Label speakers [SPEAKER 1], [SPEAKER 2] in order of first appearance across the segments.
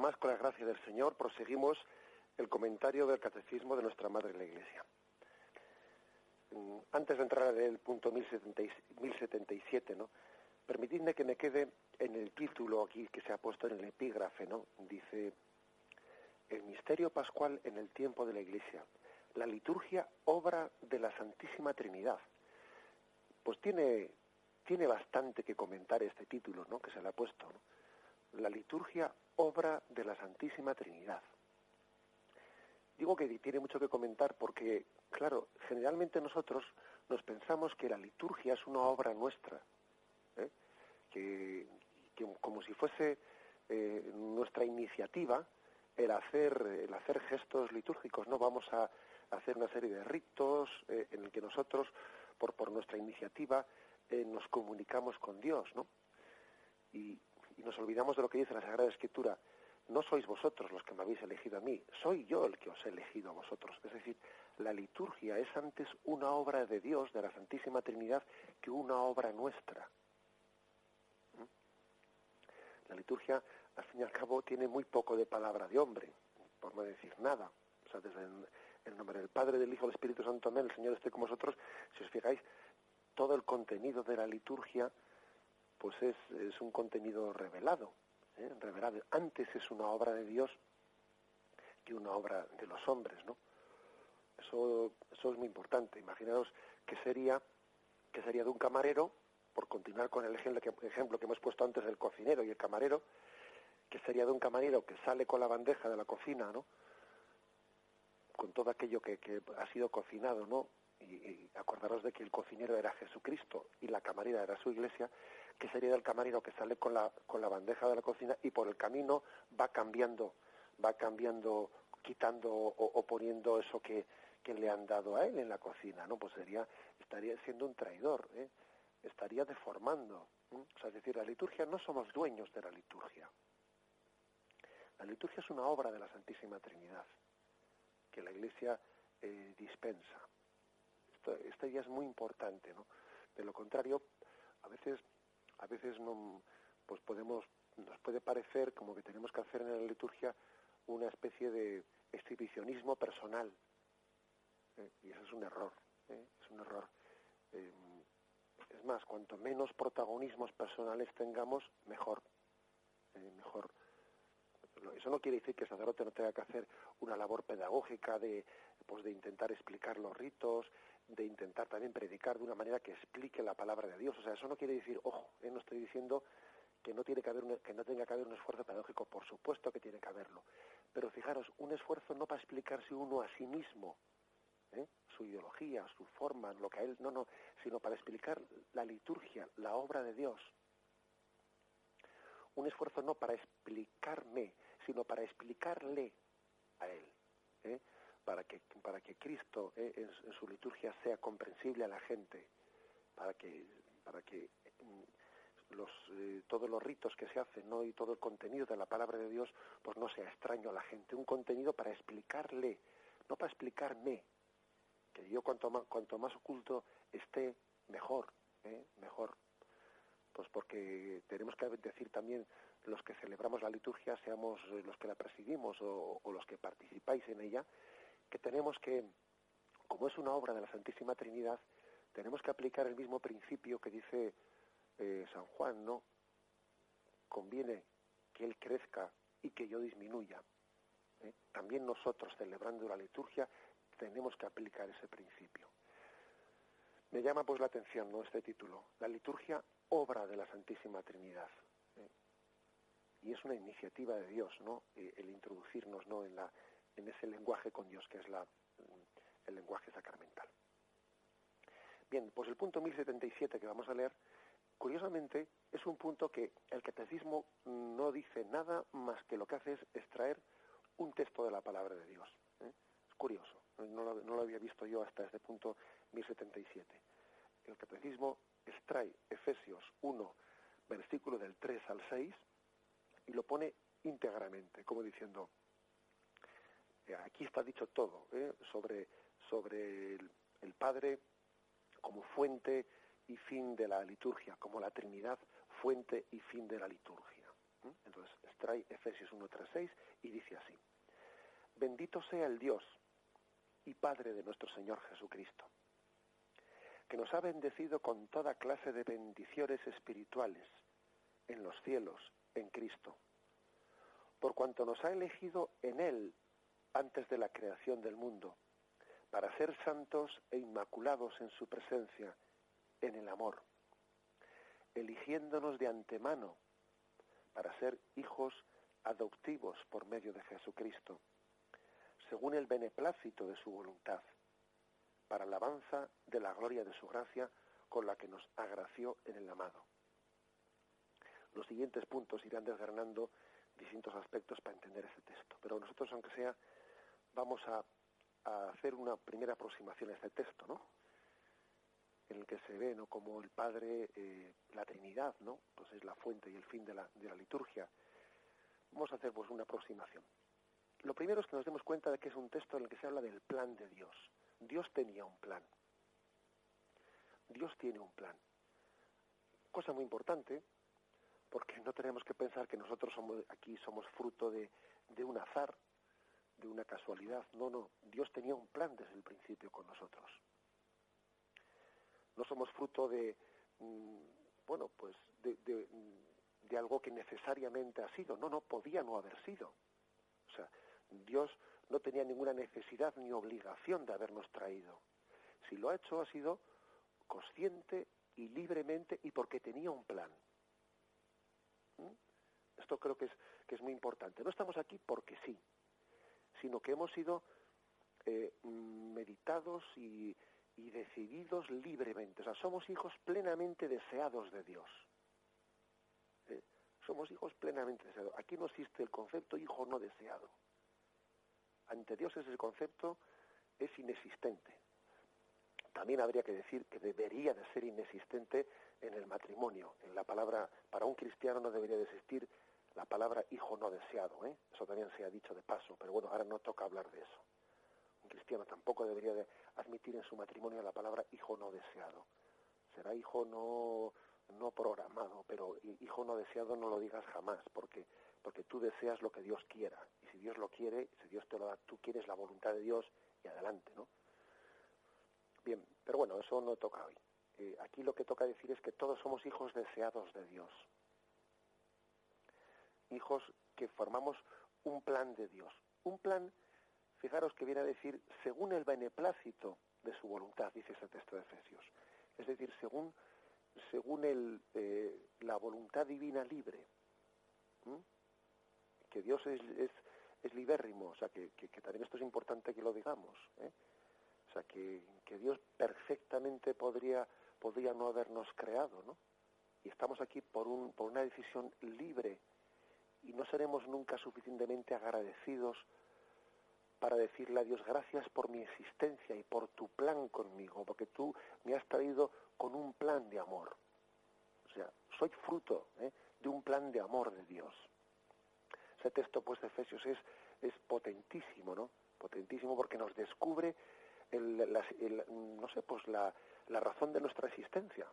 [SPEAKER 1] más, con la gracia del Señor, proseguimos el comentario del Catecismo de nuestra Madre la Iglesia. Antes de entrar en el punto 1077, ¿no? Permitidme que me quede en el título aquí que se ha puesto en el epígrafe, ¿no? Dice: el misterio pascual en el tiempo de la Iglesia, la liturgia, obra de la Santísima Trinidad. Pues tiene bastante que comentar este título, ¿no?, que se le ha puesto, ¿no? La liturgia, obra de la Santísima Trinidad. Digo que tiene mucho que comentar porque, claro, generalmente nosotros nos pensamos que la liturgia es una obra nuestra, ¿eh? que como si fuese nuestra iniciativa el hacer gestos litúrgicos, ¿no? Vamos a hacer una serie de ritos en el que nosotros, por nuestra iniciativa, nos comunicamos con Dios, ¿no? Y nos olvidamos de lo que dice la Sagrada Escritura: no sois vosotros los que me habéis elegido a mí, soy yo el que os he elegido a vosotros. Es decir, la liturgia es antes una obra de Dios, de la Santísima Trinidad, que una obra nuestra. La liturgia, al fin y al cabo, tiene muy poco de palabra de hombre, por no decir nada. O sea, desde el nombre del Padre, del Hijo, del Espíritu Santo, amén, el Señor esté con vosotros. Si os fijáis, todo el contenido de la liturgia pues es un contenido revelado, revelado. Antes es una obra de Dios que una obra de los hombres, ¿no? Eso es muy importante. Imaginaos qué sería de un camarero, por continuar con el ejemplo que hemos puesto antes del cocinero y el camarero, que sería de un camarero que sale con la bandeja de la cocina, ¿no?, con todo aquello que ha sido cocinado, ¿no? Y acordaros de que el cocinero era Jesucristo y la camarera era su Iglesia. Que sería del camarero que sale con la bandeja de la cocina y por el camino va cambiando, quitando o poniendo eso que le han dado a él en la cocina, ¿no? Pues estaría siendo un traidor, estaría deformando, O sea, es decir, la liturgia, no somos dueños de la liturgia. La liturgia es una obra de la Santísima Trinidad que la Iglesia dispensa. Esto ya es muy importante, ¿no? De lo contrario, a veces no, pues nos puede parecer como que tenemos que hacer en la liturgia una especie de exhibicionismo personal, y eso es un error, es un error. Es más, cuanto menos protagonismos personales tengamos, mejor. Eso no quiere decir que el sacerdote no tenga que hacer una labor pedagógica de intentar explicar los ritos, de intentar también predicar de una manera que explique la palabra de Dios. O sea, eso no quiere decir, ojo, no estoy diciendo que no tenga que haber un esfuerzo pedagógico. Por supuesto que tiene que haberlo. Pero fijaros, un esfuerzo no para explicarse uno a sí mismo, su ideología, su forma, lo que a él, sino para explicar la liturgia, la obra de Dios. Un esfuerzo no para explicarme, sino para explicarle a él, para que Cristo en su liturgia sea comprensible a la gente, para que todos los ritos que se hacen, ¿no?, y todo el contenido de la palabra de Dios pues no sea extraño a la gente. Un contenido para explicarle, no para explicarme, que yo cuanto más oculto esté, mejor, mejor. Pues porque tenemos que decir también, los que celebramos la liturgia, seamos los que la presidimos o los que participáis en ella, que tenemos que, como es una obra de la Santísima Trinidad, tenemos que aplicar el mismo principio que dice San Juan, ¿no? Conviene que Él crezca y que yo disminuya. También nosotros, celebrando la liturgia, tenemos que aplicar ese principio. Me llama pues la atención, ¿no?, este título: la liturgia, obra de la Santísima Trinidad. Y es una iniciativa de Dios, ¿no?, el introducirnos, ¿no?, en ese lenguaje con Dios que es el lenguaje sacramental. Bien, pues el punto 1077 que vamos a leer, curiosamente, es un punto que el Catecismo no dice nada más que lo que hace es extraer un texto de la palabra de Dios. Es curioso, no lo había visto yo hasta este punto 1077. El Catecismo extrae Efesios 1, versículo del 3 al 6, y lo pone íntegramente, como diciendo, aquí está dicho todo, sobre el Padre como fuente y fin de la liturgia, como la Trinidad, fuente y fin de la liturgia. Entonces, extrae Efesios 1:3-6 y dice así: Bendito sea el Dios y Padre de nuestro Señor Jesucristo, que nos ha bendecido con toda clase de bendiciones espirituales en los cielos, en Cristo, por cuanto nos ha elegido en Él antes de la creación del mundo, para ser santos e inmaculados en su presencia, en el amor, eligiéndonos de antemano para ser hijos adoptivos por medio de Jesucristo, según el beneplácito de su voluntad, para alabanza de la gloria de su gracia con la que nos agració en el amado. Los siguientes puntos irán desgranando distintos aspectos para entender ese texto, pero nosotros, aunque sea, vamos a hacer una primera aproximación a este texto, ¿no? En el que se ve, ¿no?, como el Padre, la Trinidad, ¿no?, pues es la fuente y el fin de la liturgia. Vamos a hacer pues una aproximación. Lo primero es que nos demos cuenta de que es un texto en el que se habla del plan de Dios. Dios tenía un plan. Dios tiene un plan. Cosa muy importante, porque no tenemos que pensar que nosotros somos fruto de un azar, de una casualidad. No. Dios tenía un plan desde el principio con nosotros. No somos fruto de algo que necesariamente ha sido. No podía no haber sido. O sea, Dios no tenía ninguna necesidad ni obligación de habernos traído. Si lo ha hecho, ha sido consciente y libremente y porque tenía un plan. Esto creo que es muy importante. No estamos aquí porque sí, sino que hemos sido meditados y decididos libremente. O sea, somos hijos plenamente deseados de Dios. Somos hijos plenamente deseados. Aquí no existe el concepto hijo no deseado. Ante Dios ese concepto es inexistente. También habría que decir que debería de ser inexistente en el matrimonio. En la palabra, para un cristiano no debería de existir la palabra hijo no deseado. Eso también se ha dicho de paso, pero bueno, ahora no toca hablar de eso. Un cristiano tampoco debería de admitir en su matrimonio la palabra hijo no deseado. Será hijo no programado, pero hijo no deseado no lo digas jamás, porque tú deseas lo que Dios quiera, y si Dios lo quiere, si Dios te lo da, tú quieres la voluntad de Dios y adelante, ¿no? Bien, pero bueno, eso no toca hoy. Aquí lo que toca decir es que todos somos hijos deseados de Dios, hijos que formamos un plan de Dios, un plan, fijaros que viene a decir, según el beneplácito de su voluntad, dice ese texto de Efesios, es decir, según la voluntad divina libre. Que Dios es libérrimo, o sea, que también esto es importante que lo digamos, O sea, que Dios perfectamente podría no habernos creado, ¿no? Y estamos aquí por una decisión libre, y no seremos nunca suficientemente agradecidos para decirle a Dios, gracias por mi existencia y por tu plan conmigo, porque tú me has traído con un plan de amor. O sea, soy fruto de un plan de amor de Dios. Ese texto pues de Efesios es potentísimo, ¿no? Potentísimo porque nos descubre la razón de nuestra existencia.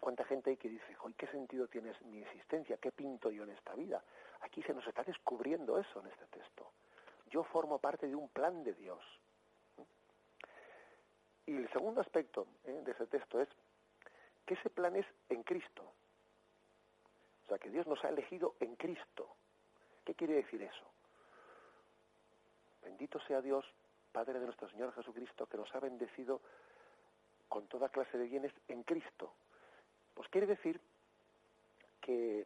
[SPEAKER 1] ¿Cuánta gente hay que dice, ¡ay, qué sentido tiene mi existencia! ¿Qué pinto yo en esta vida? Aquí se nos está descubriendo eso en este texto. Yo formo parte de un plan de Dios. Y el segundo aspecto de ese texto es que ese plan es en Cristo. O sea, que Dios nos ha elegido en Cristo. ¿Qué quiere decir eso? Bendito sea Dios, Padre de nuestro Señor Jesucristo, que nos ha bendecido con toda clase de bienes en Cristo. Pues quiere decir que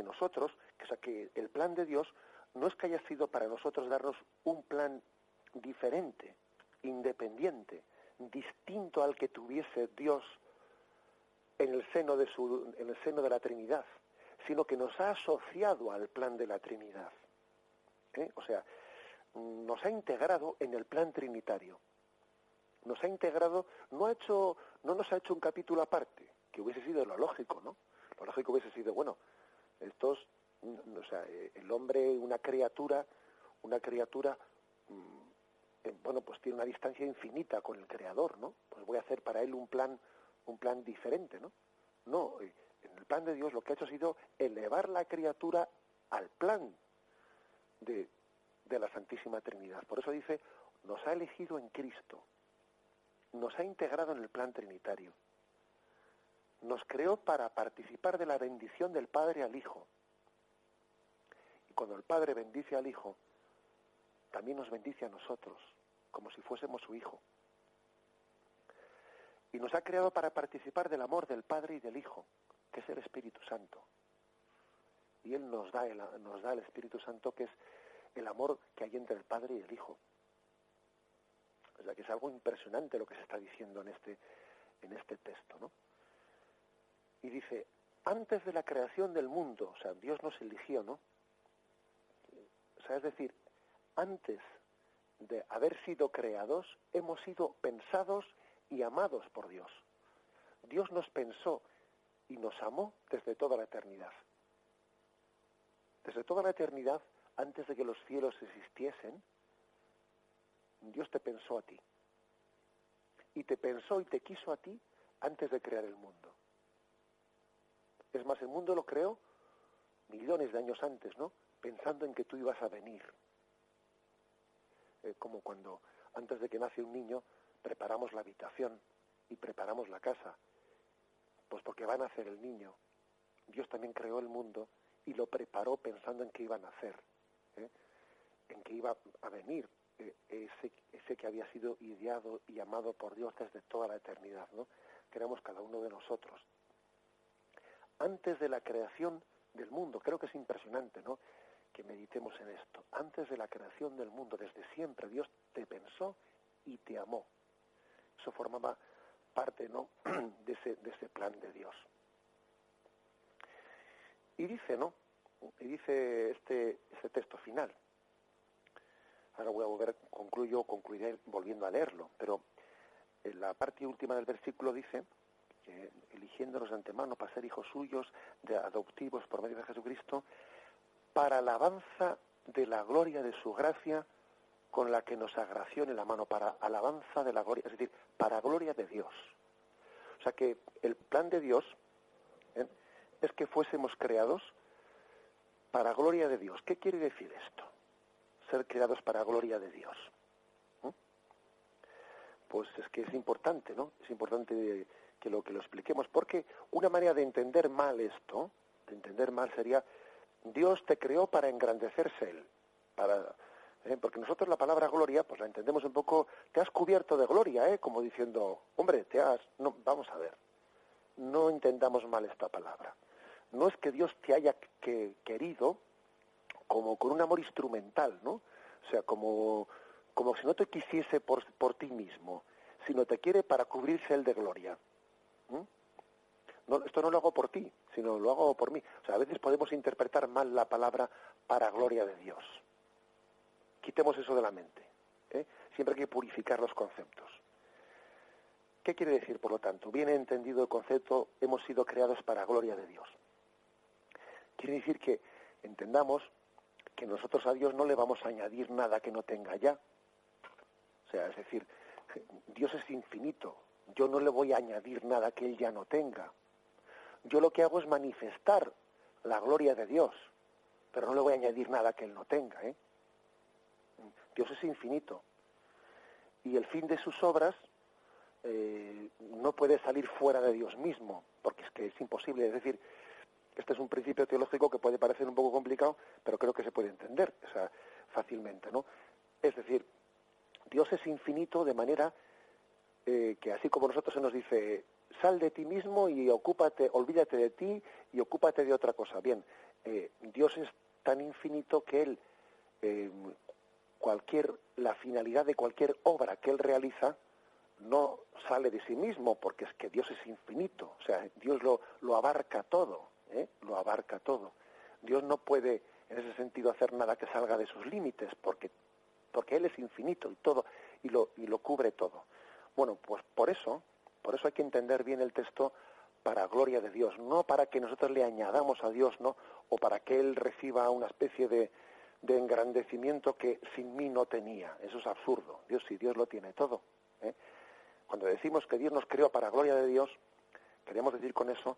[SPEAKER 1] nosotros, que el plan de Dios no es que haya sido para nosotros darnos un plan diferente, independiente, distinto al que tuviese Dios en el seno de la Trinidad, sino que nos ha asociado al plan de la Trinidad. O sea, nos ha integrado en el plan trinitario. Nos ha integrado, no nos ha hecho un capítulo aparte, que hubiese sido lo lógico, ¿no? Lo lógico hubiese sido, bueno, el hombre, una criatura, pues tiene una distancia infinita con el Creador, ¿no? Pues voy a hacer para él un plan diferente, ¿no? No, En el plan de Dios lo que ha hecho ha sido elevar la criatura al plan de la Santísima Trinidad. Por eso dice, nos ha elegido en Cristo, nos ha integrado en el plan trinitario, nos creó para participar de la bendición del Padre al Hijo. Y cuando el Padre bendice al Hijo, también nos bendice a nosotros, como si fuésemos su Hijo. Y nos ha creado para participar del amor del Padre y del Hijo, que es el Espíritu Santo. Y Él nos da el Espíritu Santo, que es el amor que hay entre el Padre y el Hijo. O sea, que es algo impresionante lo que se está diciendo en este texto, ¿no? Y dice, antes de la creación del mundo, o sea, Dios nos eligió, ¿no? O sea, es decir, antes de haber sido creados, hemos sido pensados y amados por Dios. Dios nos pensó y nos amó desde toda la eternidad. Desde toda la eternidad, antes de que los cielos existiesen, Dios te pensó a ti. Y te pensó y te quiso a ti antes de crear el mundo. Es más, el mundo lo creó millones de años antes, ¿no? Pensando en que tú ibas a venir. Como cuando, antes de que nace un niño, preparamos la habitación y preparamos la casa. Pues porque va a nacer el niño. Dios también creó el mundo y lo preparó pensando en que iba a nacer, en que iba a venir ese que había sido ideado y amado por Dios desde toda la eternidad, ¿no? Que éramos cada uno de nosotros. Antes de la creación del mundo, creo que es impresionante, ¿no?, que meditemos en esto. Antes de la creación del mundo, desde siempre, Dios te pensó y te amó. Eso formaba parte, ¿no?, de ese plan de Dios. Y dice, ¿no?, y dice este texto final. Ahora voy a concluiré volviendo a leerlo, pero en la parte última del versículo dice que eligiéndonos de antemano para ser hijos suyos, adoptivos por medio de Jesucristo, para alabanza de la gloria de su gracia con la que nos agració en la mano, para alabanza de la gloria, es decir, para gloria de Dios. O sea que el plan de Dios es que fuésemos creados para gloria de Dios. ¿Qué quiere decir esto? Ser creados para gloria de Dios. Pues es que es importante, ¿no? Es importante que lo expliquemos, porque una manera de entender mal esto, sería, Dios te creó para engrandecerse Él, porque nosotros la palabra gloria, pues la entendemos un poco, te has cubierto de gloria, como diciendo, hombre, no, vamos a ver, no entendamos mal esta palabra. No es que Dios te haya querido como con un amor instrumental, ¿no? O sea, como si no te quisiese por ti mismo, sino te quiere para cubrirse Él de gloria. No, esto no lo hago por ti, sino lo hago por mí. O sea, a veces podemos interpretar mal la palabra para gloria de Dios. Quitemos eso de la mente. Siempre hay que purificar los conceptos. ¿Qué quiere decir, por lo tanto? Bien entendido el concepto, hemos sido creados para gloria de Dios. Quiere decir que entendamos que nosotros a Dios no le vamos a añadir nada que no tenga ya. O sea, es decir, Dios es infinito. Yo no le voy a añadir nada que Él ya no tenga. Yo lo que hago es manifestar la gloria de Dios, pero no le voy a añadir nada que Él no tenga. Dios es infinito. Y el fin de sus obras no puede salir fuera de Dios mismo, porque es que es imposible. Es decir, este es un principio teológico que puede parecer un poco complicado, pero creo que se puede entender, o sea, fácilmente, ¿no? Es decir, Dios es infinito de manera que así como nosotros se nos dice, sal de ti mismo y olvídate de ti y ocúpate de otra cosa. Bien, Dios es tan infinito que Él, la finalidad de cualquier obra que Él realiza no sale de sí mismo, porque es que Dios es infinito, o sea, Dios lo abarca todo, lo abarca todo. Dios no puede, en ese sentido, hacer nada que salga de sus límites, porque Él es infinito y todo, y lo cubre todo. Bueno, pues por eso hay que entender bien el texto para gloria de Dios, no para que nosotros le añadamos a Dios, ¿no? O para que Él reciba una especie de engrandecimiento que sin mí no tenía. Eso es absurdo. Dios lo tiene todo. Cuando decimos que Dios nos creó para gloria de Dios, queremos decir con eso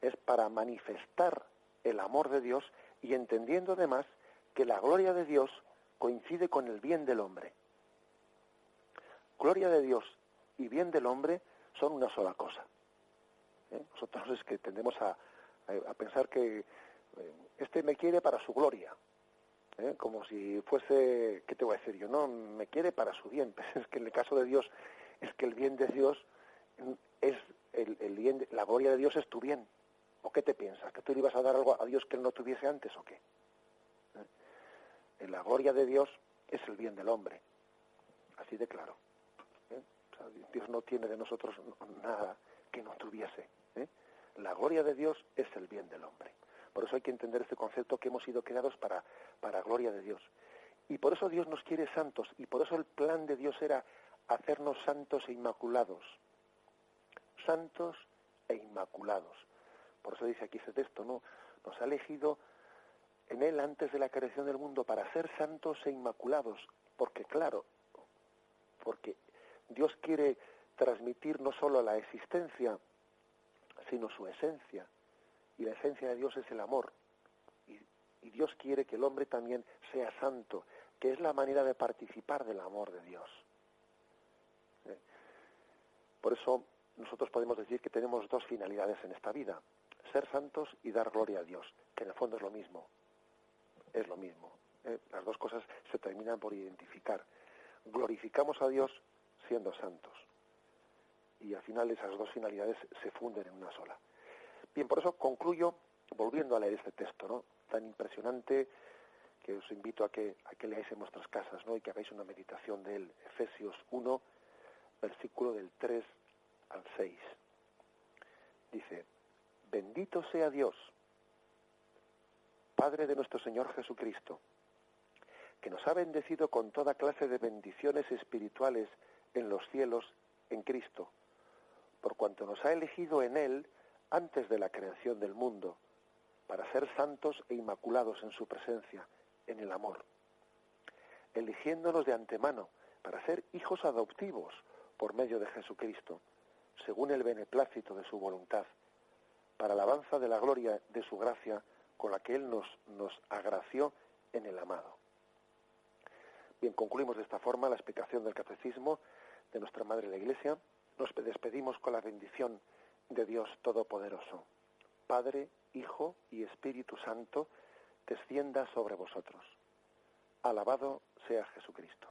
[SPEAKER 1] es para manifestar el amor de Dios y entendiendo además que la gloria de Dios coincide con el bien del hombre. Gloria de Dios y bien del hombre son una sola cosa. Nosotros es que tendemos a pensar que este me quiere para su gloria, como si fuese, ¿qué te voy a decir yo? No, me quiere para su bien. Pues es que en el caso de Dios es que el bien de Dios es el bien, la gloria de Dios es tu bien. ¿O qué te piensas? ¿Que tú le ibas a dar algo a Dios que él no tuviese antes o qué? La gloria de Dios es el bien del hombre, así de claro. O sea, Dios no tiene de nosotros nada que no tuviese. La gloria de Dios es el bien del hombre. Por eso hay que entender este concepto que hemos sido creados para gloria de Dios. Y por eso Dios nos quiere santos, y por eso el plan de Dios era hacernos santos e inmaculados. Santos e inmaculados. Por eso dice aquí ese texto, ¿no? Nos ha elegido en Él antes de la creación del mundo para ser santos e inmaculados. Porque claro, porque Dios quiere transmitir no solo la existencia, sino su esencia. Y la esencia de Dios es el amor. Y Dios quiere que el hombre también sea santo, que es la manera de participar del amor de Dios. Por eso nosotros podemos decir que tenemos dos finalidades en esta vida: ser santos y dar gloria a Dios, que en el fondo es lo mismo. Es lo mismo. Las dos cosas se terminan por identificar. Glorificamos a Dios siendo santos. Y al final esas dos finalidades se funden en una sola. Bien, por eso concluyo volviendo a leer este texto, ¿no? Tan impresionante, que os invito a que leáis en vuestras casas, ¿no? Y que hagáis una meditación de él. Efesios 1, versículo del 3 al 6. Dice: bendito sea Dios, Padre de nuestro Señor Jesucristo, que nos ha bendecido con toda clase de bendiciones espirituales en los cielos en Cristo, por cuanto nos ha elegido en Él antes de la creación del mundo, para ser santos e inmaculados en su presencia, en el amor, eligiéndonos de antemano para ser hijos adoptivos por medio de Jesucristo, según el beneplácito de su voluntad, para alabanza de la gloria de su gracia con la que Él nos agració en el amado. Bien, concluimos de esta forma la explicación del catecismo de nuestra Madre la Iglesia. Nos despedimos con la bendición de Dios Todopoderoso. Padre, Hijo y Espíritu Santo, descienda sobre vosotros. Alabado sea Jesucristo.